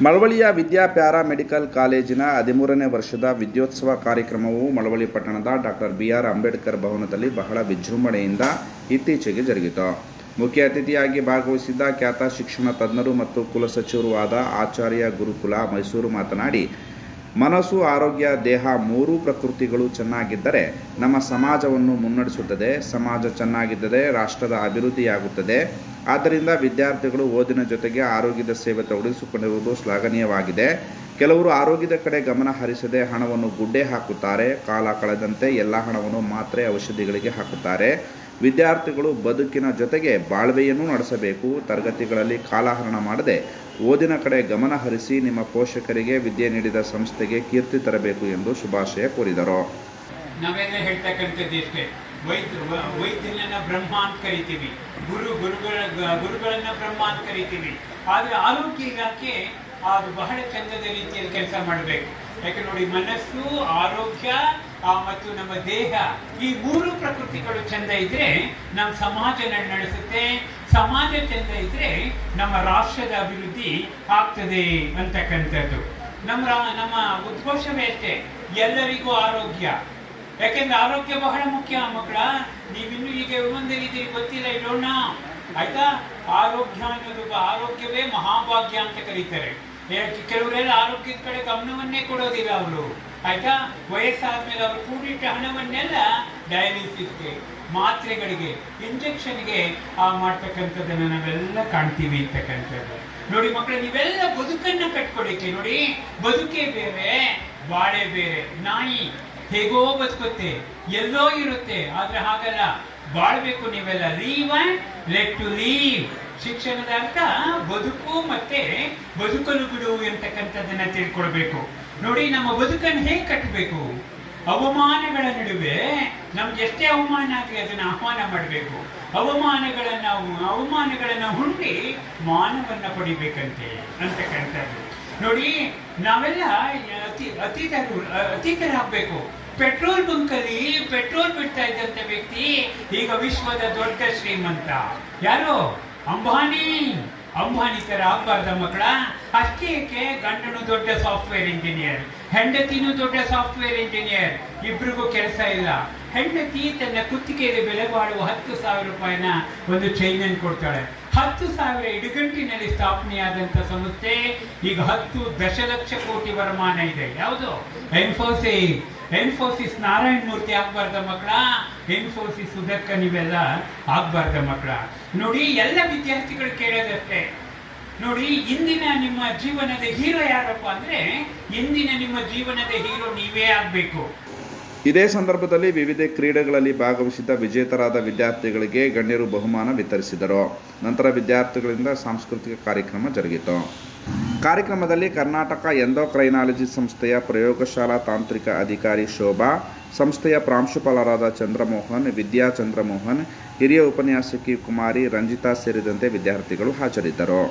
ಮಳವಳ್ಳಿಯ ವಿದ್ಯಾ paramedical ಕಾಲೇಜಿನ 13ನೇ ವರ್ಷದ ವಿದ್ಯೋತ್ಸವ ಕಾರ್ಯಕ್ರಮವು ಮಳವಳ್ಳಿ ಪಟ್ಟಣದ ಡಾಕ್ಟರ್ ಬಿ.ಆರ್. ಅಂಬೇಡ್ಕರ್ ಭವನದಲ್ಲಿ ಬಹಳ ವಿಜೃಂಭಣೆಯಿಂದ ಇತ್ತೀಚೆಗೆ ಜರುಗಿತು. ಮುಖ್ಯ ಅತಿಥಿಯಾಗಿ ಭಾಗವಹಿಸಿದ್ದ ಖ್ಯಾತ ಶಿಕ್ಷಣ ತಜ್ಞರು ಮತ್ತು ಕುಲಸಚಿವರೂ ಆದ ಆಚಾರ್ಯ ಗುರುಕುಲ ಮೈಸೂರು ಮಾತನಾಡಿ, ಮನಸ್ಸು, ಆರೋಗ್ಯ, ದೇಹ ಮೂರೂ ಪ್ರಕೃತಿಗಳು ಚೆನ್ನಾಗಿದ್ದರೆ ನಮ್ಮ ಸಮಾಜವನ್ನು ಮುನ್ನಡೆಸುತ್ತದೆ. ಸಮಾಜ ಚೆನ್ನಾಗಿದ್ದರೆ ರಾಷ್ಟ್ರದ ಅಭಿವೃದ್ಧಿಯಾಗುತ್ತದೆ. ಆದ್ದರಿಂದ ವಿದ್ಯಾರ್ಥಿಗಳು ಓದಿನ ಜೊತೆಗೆ ಆರೋಗ್ಯದ ಸೇವೆ ತೊಡಗಿಸಿಕೊಂಡಿರುವುದು ಶ್ಲಾಘನೀಯವಾಗಿದೆ. ಕೆಲವರು ಆರೋಗ್ಯದ ಕಡೆ ಗಮನ ಹರಿಸದೆ ಹಣವನ್ನು ಗುಡ್ಡೆ ಹಾಕುತ್ತಾರೆ. ಕಾಲ ಕಳೆದಂತೆ ಎಲ್ಲ ಹಣವನ್ನು ಮಾತ್ರೆ, ಔಷಧಿಗಳಿಗೆ ಹಾಕುತ್ತಾರೆ. ವಿದ್ಯಾರ್ಥಿಗಳು ಬದುಕಿನ ಜೊತೆಗೆ ಬಾಳ್ವೆಯನ್ನು ನಡೆಸಬೇಕು. ತರಗತಿಗಳಲ್ಲಿ ಕಾಲಹರಣ ಮಾಡದೆ ಓದಿನ ಕಡೆ ಗಮನ ಹರಿಸಿ ನಿಮ್ಮ ಪೋಷಕರಿಗೆ ವಿದ್ಯೆ ನೀಡಿದ ಸಂಸ್ಥೆಗೆ ಕೀರ್ತಿ ತರಬೇಕು ಎಂದು ಶುಭಾಶಯ ಕೋರಿದರು. ನಾವೆಲ್ಲ ಹೇಳ್ತಕ್ಕಂಥದ್ದು ಇಷ್ಟೇ, ವೈದ್ಯನನ್ನ ಬ್ರಹ್ಮ ಅಂತ ಕರಿತೀವಿ, ಗುರುಗಳನ್ನ ಬ್ರಹ್ಮ ಅಂತ ಕರಿತೀವಿ. ಆದರೆ ಆರೋಗ್ಯ ಇಲಾಖೆ ಅದು ಬಹಳ ಚಂದದ ರೀತಿಯಲ್ಲಿ ಕೆಲಸ ಮಾಡಬೇಕು. ಯಾಕೆ ನೋಡಿ, ಮನಸ್ಸು, ಆರೋಗ್ಯ ಮತ್ತು ನಮ್ಮ ದೇಹ, ಈ ಮೂರು ಪ್ರಕೃತಿಗಳು ಚಂದ ಇದ್ರೆ ನಮ್ಮ ಸಮಾಜ ನಡೆಸುತ್ತೆ. ಸಮಾಜ ಚಂದ ಇದ್ರೆ ನಮ್ಮ ರಾಷ್ಟ್ರದ ಅಭಿವೃದ್ಧಿ ಆಗ್ತದೆ ಅಂತಕ್ಕಂಥದ್ದು. ನಮ್ಮ ಉದ್ಘೋಷವೇ ಅಷ್ಟೇ, ಎಲ್ಲರಿಗೂ ಆರೋಗ್ಯ. ಯಾಕೆಂದ್ರೆ ಆರೋಗ್ಯ ಬಹಳ ಮುಖ್ಯ ಮಕ್ಕಳ. ನೀವಿನ್ನು ಈಗ ಒಂದಿದ್ದೀರಿ ಗೊತ್ತಿಲ್ಲ, ಇಡೋಣ ಆಯ್ತಾ. ಆರೋಗ್ಯ ಅನ್ನೋದು, ಆರೋಗ್ಯವೇ ಮಹಾಭಾಗ್ಯ ಅಂತ ಕರೀತಾರೆ. ಕೆಲವರೆಲ್ಲ ಆರೋಗ್ಯದ ಕಡೆ ಗಮನವನ್ನೇ ಕೊಡೋದಿಲ್ಲ ಅವರು, ಆಯ್ತಾ. ವಯಸ್ಸಾದ್ಮೇಲೆ ಅವರು ಕೂಡಿಟ್ಟ ಹಣವನ್ನೆಲ್ಲ ಡಯಾಲಿಸಿಸ್ಗೆ, ಮಾತ್ರೆಗಳಿಗೆ, ಇಂಜೆಕ್ಷನ್ಗೆ ಮಾಡ್ತಕ್ಕಂಥದ್ದನ್ನು ನಾವೆಲ್ಲ ಕಾಣ್ತೀವಿ ಅಂತಕ್ಕಂಥದ್ದು. ನೋಡಿ ಮಕ್ಕಳು, ನೀವೆಲ್ಲ ಬದುಕನ್ನ ಕಟ್ಕೊಳಿಕ್ಕೆ ನೋಡಿ, ಬದುಕೇ ಬೇರೆ, ಬಾಳೆ ಬೇರೆ. ನಾಯಿ ಹೇಗೋ ಬದುಕುತ್ತೆ, ಎಲ್ಲೋ ಇರುತ್ತೆ, ಆದ್ರೆ ಹಾಗಲ್ಲ, ಬಾಳ್ಬೇಕು ನೀವೆಲ್ಲ. Live and let to live. ಶಿಕ್ಷಣದ ಅರ್ಥ ಬದುಕು ಮತ್ತೆ ಬದುಕಲು ಬಿಡು ಎಂತಕ್ಕಂಥದ್ದನ್ನ ತಿಳ್ಕೊಳ್ಬೇಕು. ನೋಡಿ, ನಮ್ಮ ಬದುಕನ್ನು ಹೇಗೆ ಕಟ್ಟಬೇಕು? ಅವಮಾನಗಳ ನಡುವೆ ನಮ್ಗೆ ಎಷ್ಟೇ ಅವಮಾನ ಆಗಲಿ ಅದನ್ನ ಆಹ್ವಾನ ಮಾಡಬೇಕು. ಅವಮಾನಗಳನ್ನ ಹುಂಡಿ ಮಾನವನ್ನ ಪಡಿಬೇಕಂತೆ ಅಂತಕ್ಕಂಥದ್ದು. ನೋಡಿ, ನಾವೆಲ್ಲ ಅತೀತರಾಗಬೇಕು. ಪೆಟ್ರೋಲ್ ಬಂಕಲ್ಲಿ ಪೆಟ್ರೋಲ್ ಬಿಡ್ತಾ ಇದ್ದಂತ ವ್ಯಕ್ತಿ ಈಗ ವಿಶ್ವದ ದೊಡ್ಡ ಶ್ರೀಮಂತ. ಯಾರು? ಅಂಬಾನಿ ತರ ಆಗ್ಬಾರ್ದ ಮಕ್ಕಳ. ಅಷ್ಟೇ ಗಂಡನು ದೊಡ್ಡ ಸಾಫ್ಟ್ವೇರ್ ಇಂಜಿನಿಯರ್, ಹೆಂಡತಿನೂ ದೊಡ್ಡ ಸಾಫ್ಟ್ವೇರ್ ಇಂಜಿನಿಯರ್, ಇಬ್ರಿಗೂ ಕೆಲಸ ಇಲ್ಲ. ಹೆಂಡತಿ ತನ್ನ ಕುತ್ತಿಗೆಯಲ್ಲಿ ಬೆಲೆ ಬಾಳುವ 10,000 ರೂಪಾಯಿನ ಒಂದು ಚೈನ್ ಅನ್ನು ಕೊಡ್ತಾಳೆ. 10,000 ಇಡುಗಂಟಿನಲ್ಲಿ ಸ್ಥಾಪನೆಯಾದಂಥ ಸಂಸ್ಥೆ ಈಗ 10 ದಶಲಕ್ಷ ಕೋಟಿ ವರಮಾನ ಇದೆ. ಯಾವುದು? ಇನ್ಫೋಸಿಸ್ ನಾರಾಯಣ ಮೂರ್ತಿ ಆಗ್ಬಾರ್ದ ಮಕ್ಕಳ. ಇನ್ಫೋಸಿಸ್ ಉದಕ್ಕ ನೀವೆಲ್ಲ ಆಗ್ಬಾರ್ದ ಮಕ್ಕಳ. ನೋಡಿ, ಎಲ್ಲ ವಿದ್ಯಾರ್ಥಿಗಳು ಕೇಳೋದಷ್ಟೇ. ನೋಡಿ, ಇಂದಿನ ನಿಮ್ಮ ಜೀವನದ ಹೀರೋ ಯಾರಪ್ಪ ಅಂದ್ರೆ, ಇಂದಿನ ನಿಮ್ಮ ಜೀವನದ ಹೀರೋ ನೀವೇ ಆಗ್ಬೇಕು. ಇದೇ ಸಂದರ್ಭದಲ್ಲಿ ವಿವಿಧ ಕ್ರೀಡೆಗಳಲ್ಲಿ ಭಾಗವಹಿಸಿದ್ದ ವಿಜೇತರಾದ ವಿದ್ಯಾರ್ಥಿಗಳಿಗೆ ಗಣ್ಯರು ಬಹುಮಾನ ವಿತರಿಸಿದರು. ನಂತರ ವಿದ್ಯಾರ್ಥಿಗಳಿಂದ ಸಾಂಸ್ಕೃತಿಕ ಕಾರ್ಯಕ್ರಮ ಜರುಗಿತು. ಕಾರ್ಯಕ್ರಮದಲ್ಲಿ ಕರ್ನಾಟಕ ಎಂಡೋಕ್ರೈನಾಲಜಿ ಸಂಸ್ಥೆಯ ಪ್ರಯೋಗಶಾಲಾ ತಾಂತ್ರಿಕ ಅಧಿಕಾರಿ ಶೋಭಾ, ಸಂಸ್ಥೆಯ ಪ್ರಾಂಶುಪಾಲರಾದ ಚಂದ್ರಮೋಹನ್, ವಿದ್ಯಾ ಚಂದ್ರಮೋಹನ್, ಹಿರಿಯ ಉಪನ್ಯಾಸಕಿ ಕುಮಾರಿ ರಂಜಿತಾ ಸೇರಿದಂತೆ ವಿದ್ಯಾರ್ಥಿಗಳು ಹಾಜರಿದ್ದರು.